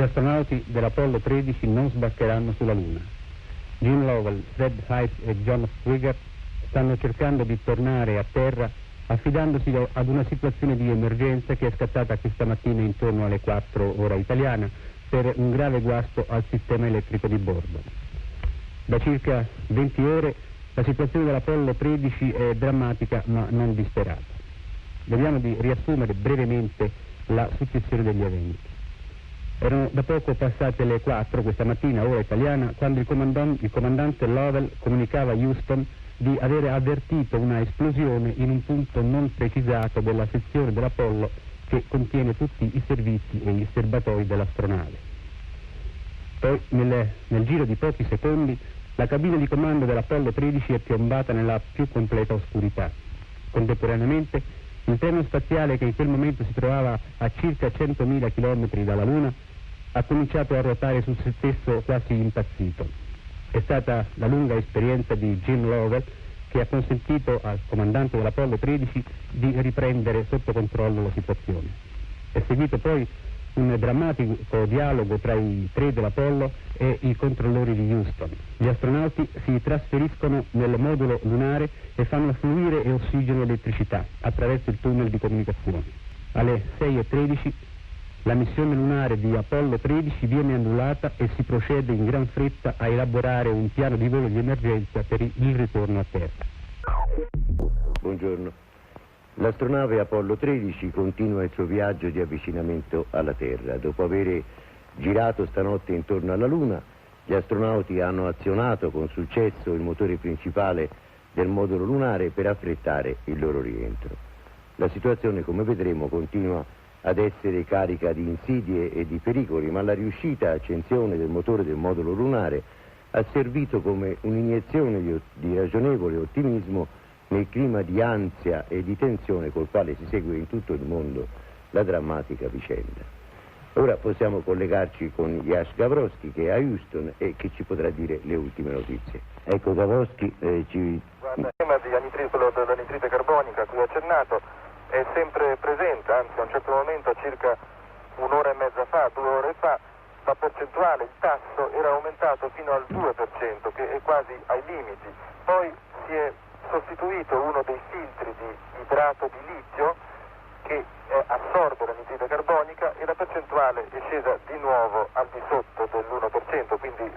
astronauti dell'Apollo 13 non sbarcheranno sulla Luna. Jim Lovell, Fred Hives e John Swigert stanno cercando di tornare a terra affidandosi ad una situazione di emergenza che è scattata questa mattina intorno alle 4 ora italiana per un grave guasto al sistema elettrico di bordo. Da circa 20 ore la situazione dell'Apollo 13 è drammatica ma non disperata. Vediamo di riassumere brevemente la successione degli eventi. Erano da poco passate le 4 questa mattina, ora italiana, quando il comandante Lovell comunicava a Houston di aver avvertito una esplosione in un punto non precisato della sezione dell'Apollo che contiene tutti i servizi e i serbatoi dell'astronave. Poi, nel giro di pochi secondi, la cabina di comando dell'Apollo 13 è piombata nella più completa oscurità. Contemporaneamente, il treno spaziale che in quel momento si trovava a circa 100.000 km dalla Luna ha cominciato a ruotare su se stesso quasi impazzito. È stata la lunga esperienza di Jim Lovell che ha consentito al comandante dell'Apollo 13 di riprendere sotto controllo la situazione. È seguito poi un drammatico dialogo tra i 3 dell'Apollo e i controllori di Houston. Gli astronauti si trasferiscono nel modulo lunare e fanno fluire ossigeno e elettricità attraverso il tunnel di comunicazione. Alle 6:13 la missione lunare di Apollo 13 viene annullata e si procede in gran fretta a elaborare un piano di volo di emergenza per il ritorno a terra. Buongiorno. L'astronave Apollo 13 continua il suo viaggio di avvicinamento alla Terra. Dopo aver girato stanotte intorno alla Luna, gli astronauti hanno azionato con successo il motore principale del modulo lunare per affrettare il loro rientro. La situazione, come vedremo, continua ad essere carica di insidie e di pericoli, ma la riuscita accensione del motore del modulo lunare ha servito come un'iniezione di ragionevole ottimismo nel clima di ansia e di tensione col quale si segue in tutto il mondo la drammatica vicenda. Ora possiamo collegarci con Yash Gavroski, che è a Houston e che ci potrà dire le ultime notizie. Ecco Gavroski, Guarda, il tema dell'anidride carbonica a cui ho accennato è sempre presente, anzi a un certo momento, circa un'ora e mezza fa, 2 ore fa, la percentuale, il tasso era aumentato fino al 2%, che è quasi ai limiti. Poi si è sostituito uno dei filtri di idrato di litio che assorbe l'anidride carbonica e la percentuale è scesa di nuovo al di sotto dell'1%, quindi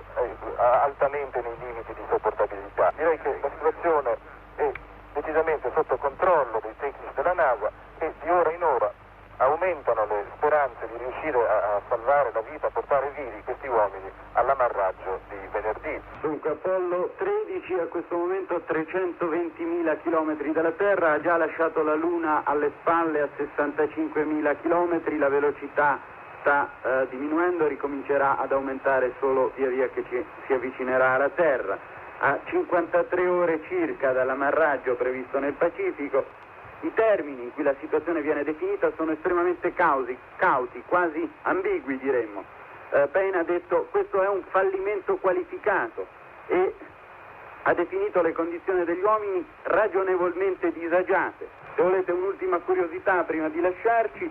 altamente nei limiti di sopportabilità. Direi che la situazione è decisamente sotto controllo dei tecnici della NASA e di ora in ora aumentano le speranze di riuscire a salvare la vita, a portare vivi questi uomini all'amarraggio di venerdì. Dunque Apollo 13 a questo momento a 320.000 km dalla Terra, ha già lasciato la Luna alle spalle a 65.000 km, la velocità sta diminuendo, ricomincerà ad aumentare solo via via che si avvicinerà alla Terra. A 53 ore circa dall'amarraggio previsto nel Pacifico, i termini in cui la situazione viene definita sono estremamente cauti, quasi ambigui diremmo. Payne ha detto questo è un fallimento qualificato e ha definito le condizioni degli uomini ragionevolmente disagiate. Se volete un'ultima curiosità prima di lasciarci,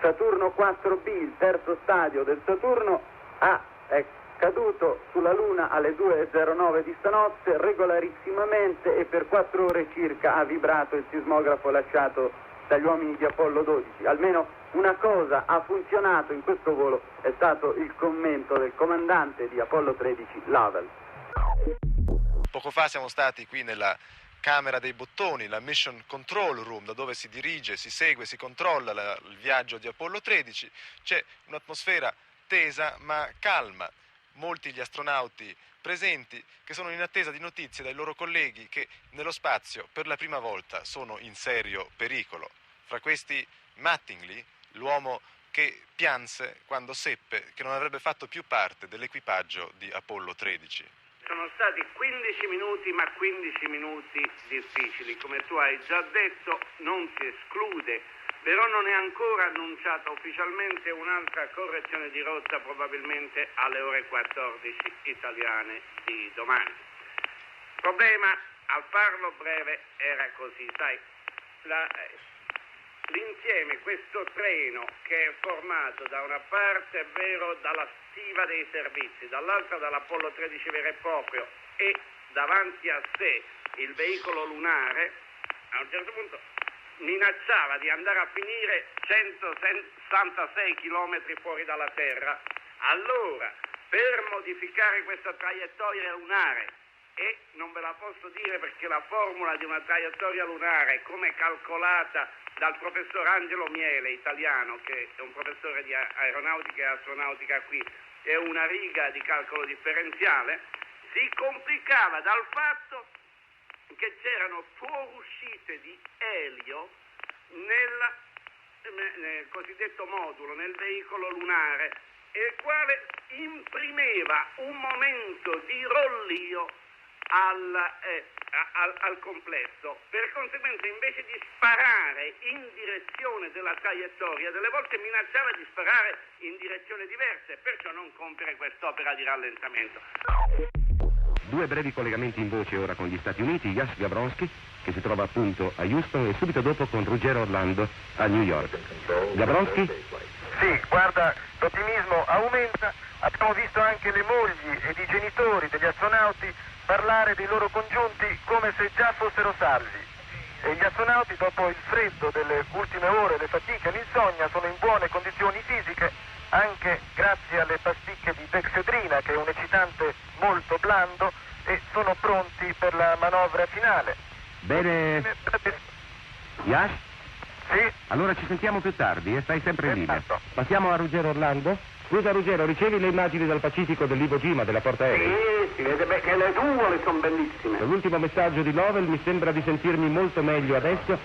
Saturno 4B, il terzo stadio del Saturno, è caduto sulla Luna alle 2:09 di stanotte regolarissimamente e per 4 ore circa ha vibrato il sismografo lasciato dagli uomini di Apollo 12. Almeno una cosa ha funzionato in questo volo, è stato il commento del comandante di Apollo 13, Lovell. Poco fa siamo stati qui nella Camera dei Bottoni, la Mission Control Room, da dove si dirige, si segue, si controlla il viaggio di Apollo 13. C'è un'atmosfera tesa ma calma. Molti gli astronauti presenti che sono in attesa di notizie dai loro colleghi che nello spazio per la prima volta sono in serio pericolo. Fra questi Mattingly, l'uomo che pianse quando seppe che non avrebbe fatto più parte dell'equipaggio di Apollo 13. Sono stati 15 minuti, ma 15 minuti difficili. Come tu hai già detto, non si esclude, però non è ancora annunciata ufficialmente un'altra correzione di rotta, probabilmente alle ore 14 italiane di domani. Il problema, al farlo breve, era così, sai, l'insieme, questo treno che è formato da una parte, è vero, dalla stiva dei servizi, dall'altra dall'Apollo 13 vero e proprio, e davanti a sé il veicolo lunare, a un certo punto minacciava di andare a finire 166 chilometri fuori dalla Terra. Allora, per modificare questa traiettoria lunare, e non ve la posso dire perché la formula di una traiettoria lunare, come calcolata dal professor Angelo Miele, italiano, che è un professore di aeronautica e astronautica qui, è una riga di calcolo differenziale, si complicava dal fatto che c'erano fuoriuscite di elio nel cosiddetto modulo, nel veicolo lunare, il quale imprimeva un momento di rollio al complesso. Per conseguenza, invece di sparare in direzione della traiettoria, delle volte minacciava di sparare in direzioni diverse, perciò non compiere quest'opera di rallentamento. Due brevi collegamenti in voce ora con gli Stati Uniti, Yash Gavronski, che si trova appunto a Houston, e subito dopo con Ruggero Orlando a New York. Gavronski? Sì, guarda, l'ottimismo aumenta. Abbiamo visto anche le mogli ed i genitori degli astronauti parlare dei loro congiunti come se già fossero salvi. E gli astronauti, dopo il freddo delle ultime ore, le fatiche e l'insonnia, sono in buone condizioni fisiche, anche grazie alle pasticche di dexedrina, che è un eccitante molto blando, e sono pronti per la manovra finale. Bene. Yash? Sì? Allora ci sentiamo più tardi e stai sempre in linea. Esatto. Passiamo a Ruggero Orlando. Scusa Ruggero, ricevi le immagini dal Pacifico dell'Iwo Jima, della portaerei? Sì, si vede che le nuvole sono bellissime. L'ultimo messaggio di Lovell, mi sembra di sentirmi molto meglio adesso.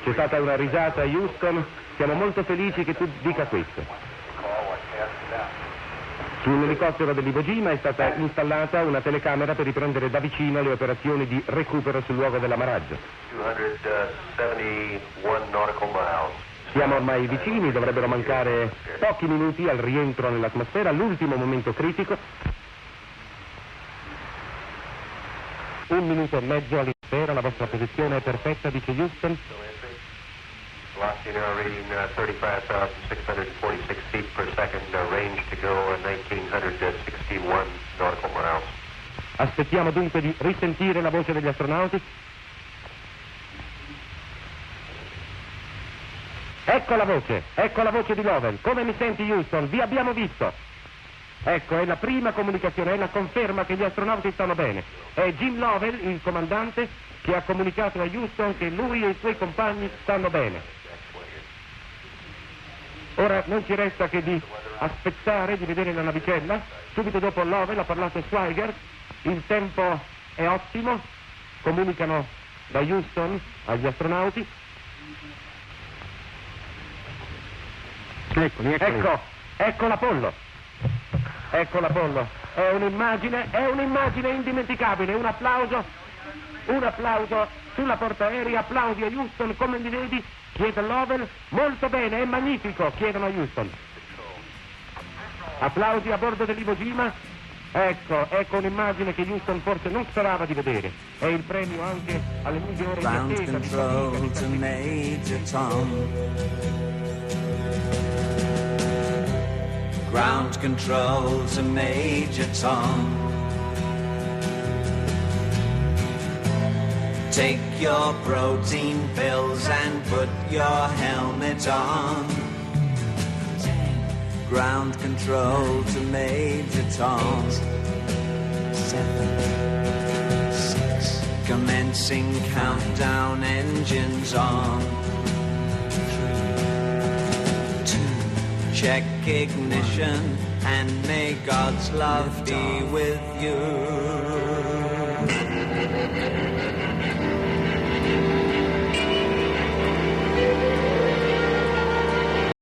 C'è stata una risata a Houston. Siamo molto felici che tu dica questo. Sull'elicottero dell'Iwo Jima è stata installata una telecamera per riprendere da vicino le operazioni di recupero sul luogo dell'ammaraggio. 271 nautical miles. Siamo ormai vicini, dovrebbero mancare pochi minuti al rientro nell'atmosfera, l'ultimo momento critico. 1 minuto e mezzo all'atmosfera, la vostra posizione è perfetta, dice Houston. Velocity now reading 35,646 feet per second, range to go 1961 nautical miles. Aspettiamo dunque di risentire la voce degli astronauti. Ecco la voce di Lovell. Come mi senti, Houston? Vi abbiamo visto. Ecco, è la prima comunicazione, è la conferma che gli astronauti stanno bene. È Jim Lovell, il comandante, che ha comunicato a Houston che lui e i suoi compagni stanno bene. Ora non ci resta che di aspettare, di vedere la navicella. Subito dopo Lovell ha parlato Swigert. Il tempo è ottimo. Comunicano da Houston agli astronauti. Ecco l'Apollo. Ecco l'Apollo. È un'immagine indimenticabile. Un applauso sulla portaerei, applausi a Houston, come mi vedi? Chiede Lovell. Molto bene, è magnifico, chiedono a Houston. Applausi a bordo dell'Iwo Jima. Ecco un'immagine che Houston forse non sperava di vedere. È il premio anche alle migliori Ground control to Major Tom. Ground control to Major Tom. Take your protein pills and put your helmet on. Ground control to Major Tom. 7, 6. Commencing countdown, engines on. 3, 2. Check ignition and may God's love be with you.